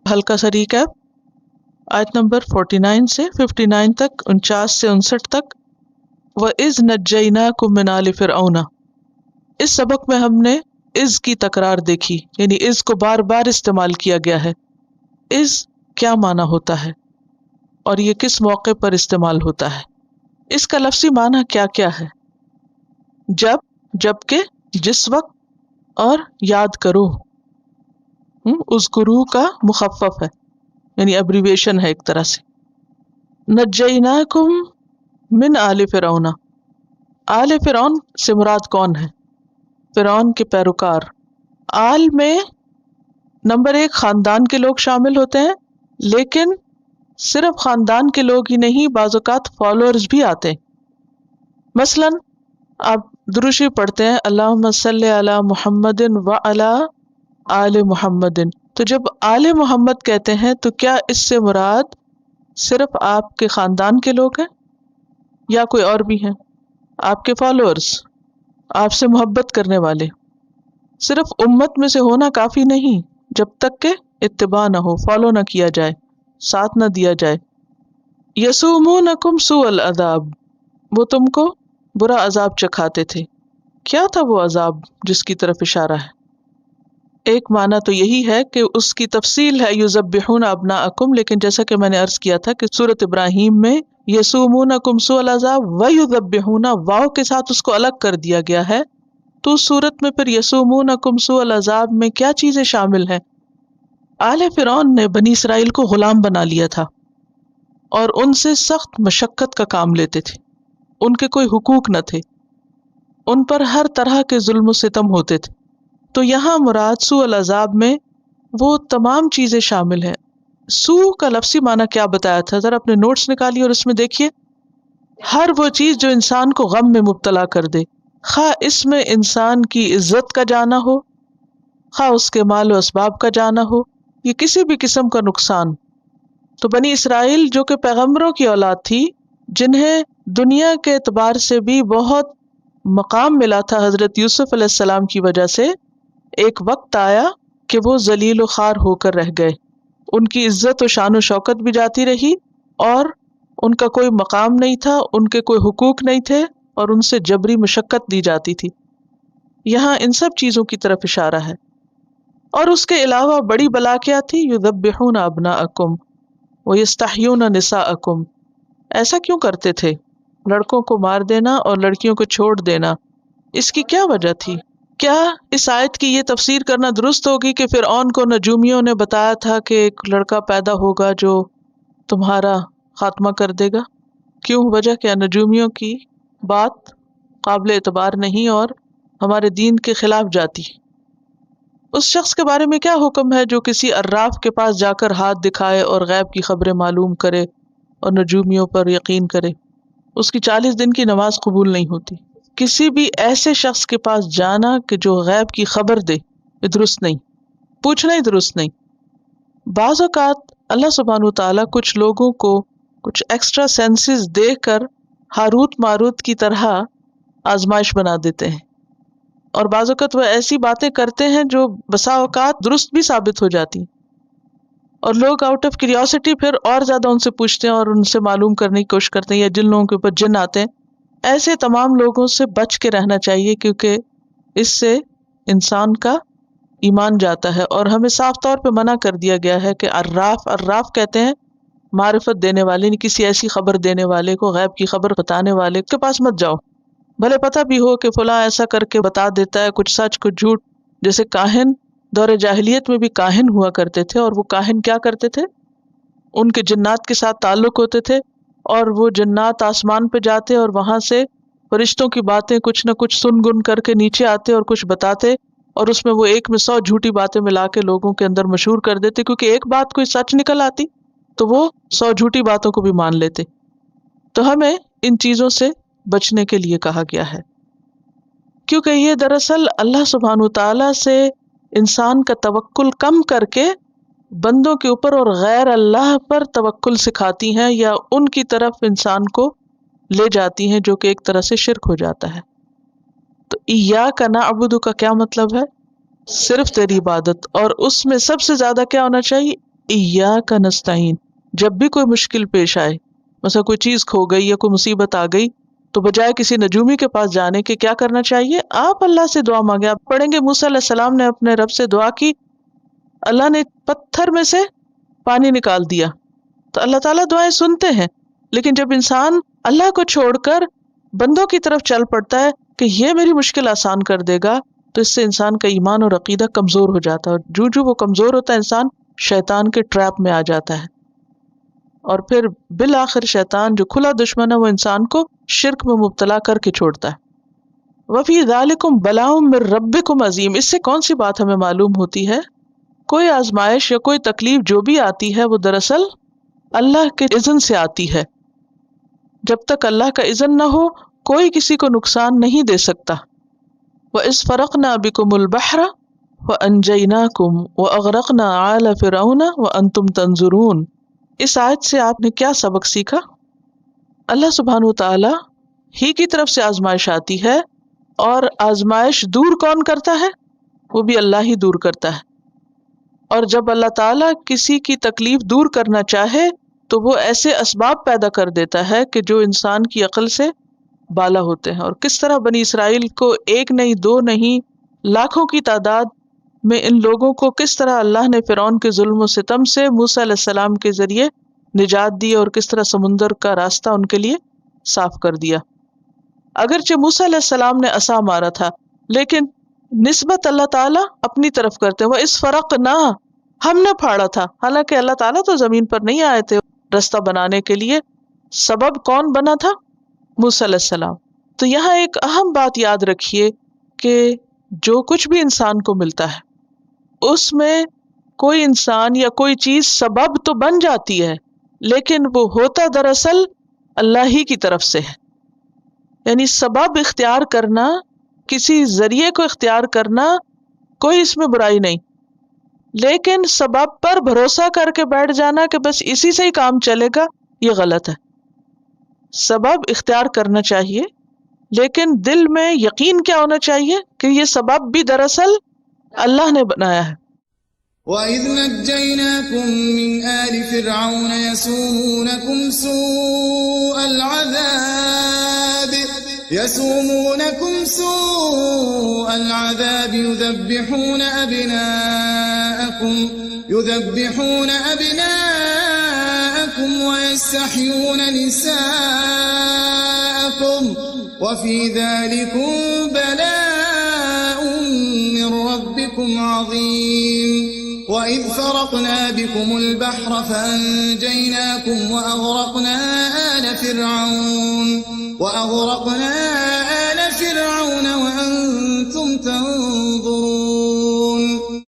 हल्का सा रिकैप, आयत नंबर 49 से 59 तक, 49 से 59 तक। व इज़ नज्जयनाकुम मिन आलि फिरऔना, इस सबक में हमने इज़ की तकरार देखी, यानी इज़ को बार बार इस्तेमाल किया गया है। इज़ क्या माना होता है और ये किस मौके पर इस्तेमाल होता है, इसका लफ्ज़ी माना क्या क्या है। जब, जबकि, जिस वक्त, और याद करो। उज़्कुरू का मुखफ़्फ़फ है, यानी एब्रीविएशन है एक तरह से। नज्जयनाकुम मिन आले फिरौना, आले फिरौन से मुराद कौन है? फिरौन के पैरोकार। आल में नंबर एक खानदान के लोग शामिल होते हैं, लेकिन सिर्फ खानदान के लोग ही नहीं, बाज़ औक़ात फॉलोअर्स भी आते हैं। मसलन आप दुरूशी पढ़ते हैं, अल्लाहुम्मा सल्ली अला मुहम्मदिन व अला आले मुहम्मदिन, तो जब आले मोहम्मद कहते हैं तो क्या इससे मुराद सिर्फ आपके खानदान के लोग हैं या कोई और भी हैं? आपके फॉलोअर्स, आपसे मोहब्बत करने वाले। सिर्फ उम्मत में से होना काफी नहीं, जब तक के इत्तिबा ना हो, फॉलो ना किया जाए, साथ ना दिया जाए। यसूमुनकुम सुअल अज़ाब, वो तुमको बुरा अजाब चखाते थे। क्या था वो अजाब जिसकी तरफ इशारा है? एक माना तो यही है कि उसकी तफसील है युज़ब्बिहून अब्नाअकुम, लेकिन जैसा कि मैंने अर्ज किया था कि सूरत इब्राहीम में यसूमुनकुम सुअल अज़ाब व युज़ब्बिहून वाव के साथ उसको अलग कर दिया गया है, तो उस सूरत में फिर यसूमुनकुम सुअल अज़ाब में क्या चीजें शामिल हैं? आले फिरौन ने बनी इसराइल को गुलाम बना लिया था और उनसे सख्त मशक्कत का काम लेते थे, उनके कोई हुकूक न थे, उन पर हर तरह के जुल्म सितम होते थे। तो यहाँ मुराद सू अल अज़ाब में वो तमाम चीजें शामिल हैं। सू का लफ्सी माना क्या बताया था, जरा अपने नोट्स निकालिए और उसमें देखिए। हर वो चीज जो इंसान को गम में मुब्तला कर दे, खा इसमें इंसान की इज्जत का जाना हो, खा उसके माल व असबाब का जाना हो, ये किसी भी किस्म का नुकसान। तो बनी इसराइल जो कि पैगंबरों की औलाद थी, जिन्हें दुनिया के एतबार से भी बहुत मकाम मिला था हजरत यूसुफ अलैहिस्सलाम की वजह से, एक वक्त आया कि वो जलील व खार होकर रह गए। उनकी इज्जत और शान व शौकत भी जाती रही और उनका कोई मकाम नहीं था, उनके कोई हुकूक नहीं थे और उनसे जबरी मशक्कत दी जाती थी। यहाँ इन सब चीजों की तरफ इशारा है। और उसके अलावा बड़ी बला क्या थी? युज़ब्बिहून अब्नाअकुम व यस्तहयून निसाअकुम, ऐसा क्यों करते थे? लड़कों को मार देना और लड़कियों को छोड़ देना, इसकी क्या वजह थी? क्या इस आयत की ये तफसीर करना दुरुस्त होगी कि फिरऔन को नजूमियों ने बताया था कि एक लड़का पैदा होगा जो तुम्हारा खात्मा कर देगा? क्यों, वजह क्या? नजूमियों की बात काबिल एतबार नहीं और हमारे दीन के खिलाफ जाती। उस शख्स के बारे में क्या हुक्म है जो किसी अर्राफ के पास जाकर हाथ दिखाए और गैब की खबरें मालूम करे और नजूमियों पर यकीन करे? उसकी 40 दिन की नमाज कबूल नहीं होती। किसी भी ऐसे शख्स के पास जाना कि जो गैब की खबर दे, ये दुरुस्त नहीं, पूछना ही दुरुस्त नहीं। बाज़ औक़ात अल्लाह सुब्हानहू तआला कुछ लोगों को कुछ एक्स्ट्रा सेंसेस देकर हारूत मारूत की तरह आजमाइश बना देते हैं, और बाज़ औक़ात वह ऐसी बातें करते हैं जो बसा औक़ात दुरुस्त भी साबित हो जाती, और लोग आउट ऑफ क्यूरियोसिटी फिर और ज्यादा उनसे पूछते हैं और उनसे मालूम करने की कोशिश करते हैं। या जिन लोगों के ऊपर जिन आते हैं, ऐसे तमाम लोगों से बच के रहना चाहिए, क्योंकि इससे इंसान का ईमान जाता है। और हमें साफ तौर पे मना कर दिया गया है कि अर्राफ कहते हैं मारिफत देने वाले, नहीं किसी ऐसी खबर देने वाले को, गैब की खबर बताने वाले के पास मत जाओ, भले पता भी हो कि फला ऐसा करके बता देता है, कुछ सच कुछ झूठ। जैसे काहिन, दौरे जाहिलियत में भी काहिन हुआ करते थे, और वो काहिन क्या करते थे, उनके जन्नात के साथ ताल्लुक होते थे, और वो जन्नात आसमान पे जाते और वहां से फरिश्तों की बातें कुछ न कुछ सुन गुन करके नीचे आते और कुछ बताते, और उसमें वो एक में 100 झूठी बातें मिला के लोगों के अंदर मशहूर कर देते, क्योंकि एक बात कोई सच निकल आती तो वो 100 झूठी बातों को भी मान लेते। तो हमें इन चीजों से बचने के लिए कहा गया है, क्योंकि ये दरअसल अल्लाह सुब्हानहू तआला से इंसान का तवक्कुल कम करके बंदों के ऊपर और गैर अल्लाह पर तवक्कुल सिखाती हैं, या उनकी तरफ इंसान को ले जाती हैं, जो कि एक तरह से शिर्क हो जाता है। तो इय्याका नअबुदु का क्या मतलब है? सिर्फ तेरी इबादत, और उसमें सबसे ज्यादा क्या होना चाहिए? इय्याक नस्तईन। जब भी कोई मुश्किल पेश आए, مثلا कोई चीज खो गई या कोई मुसीबत आ गई, तो बजाय किसी नजूमी के पास जाने के क्या करना चाहिए, आप अल्लाह से दुआ मांगे। आप पढ़ेंगे मूसा अलैहिस्सलाम ने अपने रब से दुआ की, अल्लाह ने पत्थर में से पानी निकाल दिया। तो अल्लाह ताला दुआएं सुनते हैं, लेकिन जब इंसान अल्लाह को छोड़कर बंदों की तरफ चल पड़ता है कि ये मेरी मुश्किल आसान कर देगा, तो इससे इंसान का ईमान और अकीदा कमजोर हो जाता है, और जो वो कमजोर होता है इंसान शैतान के ट्रैप में आ जाता है, और फिर बिल आखिर शैतान जो खुला दुश्मन है वो इंसान को शिर्क में मुब्तला करके छोड़ता है। वफी ज़ालिकुम बलाउम मिर रब्बिकुम अजीम। इससे कौन सी बात हमें मालूम होती है, कोई आजमाइश या कोई तकलीफ जो भी आती है वो दरअसल अल्लाह के इज़्न से आती है। जब तक अल्लाह का इज़्न न हो कोई किसी को नुकसान नहीं दे सकता। व इस फ़रक़ना बिकुमुल बहरा व अंजयनाकुम व अग़रक़ना आला फ़िरऔना व अंतुम तंज़ुरून। इस आयत से आपने क्या सबक सीखा? अल्लाह सुब्हानहू तआला ही की तरफ से आजमाइश आती है, और आजमाइश दूर कौन करता है? वो भी अल्लाह ही दूर करता है। और जब अल्लाह ताला किसी की तकलीफ दूर करना चाहे तो वो ऐसे असबाब पैदा कर देता है कि जो इंसान की अक्ल से बाला होते हैं। और किस तरह बनी इसराइल को एक नहीं दो नहीं लाखों की तादाद में इन लोगों को किस तरह अल्लाह ने फिरौन के जुल्म और सितम से मूसा अलैहिस्सलाम के जरिए निजात दी, और किस तरह समुंदर का रास्ता उनके लिए साफ कर दिया। अगरचे मूसा अलैहिस्सलाम ने असा मारा था, लेकिन निस्बत अल्लाह ताला अपनी तरफ करते हुए इस फर्क ना, हमने फाड़ा था। हालांकि अल्लाह ताला तो जमीन पर नहीं आए थे रास्ता बनाने के लिए, सबब कौन बना था? मूसा अलैहिस्सलाम। तो यहाँ एक अहम बात याद रखिए कि जो कुछ भी इंसान को मिलता है उसमें कोई इंसान या कोई चीज सबब तो बन जाती है, लेकिन वो होता दरअसल अल्लाह ही की तरफ से है। यानी सबब इख्तियार करना, किसी जरिए को इख्तियार करना, कोई इसमें बुराई नहीं, लेकिन सबब पर भरोसा करके बैठ जाना कि बस इसी से ही काम चलेगा, ये गलत है। सबब इख्तियार करना चाहिए, लेकिन दिल में यकीन क्या होना चाहिए कि ये सबब भी दरअसल अल्लाह ने बनाया है। وَإِذْ نَجَّيْنَاكُمْ مِنْ آلِ فِرْعَوْنَ يَسُومُونَكُمْ سُوءَ الْعَذَابِ يُذَبِّحُونَ أَبْنَاءَكُمْ وَيَسْتَحْيُونَ نِسَاءَكُمْ وَفِي ذَلِكُمْ بَلَاءٌ مِّن رَّبِّكُمْ عَظِيمٌ وَإِذْ فَرَقْنَا بِكُمُ الْبَحْرَ فَأَنجَيْنَاكُمْ وَأَغْرَقْنَا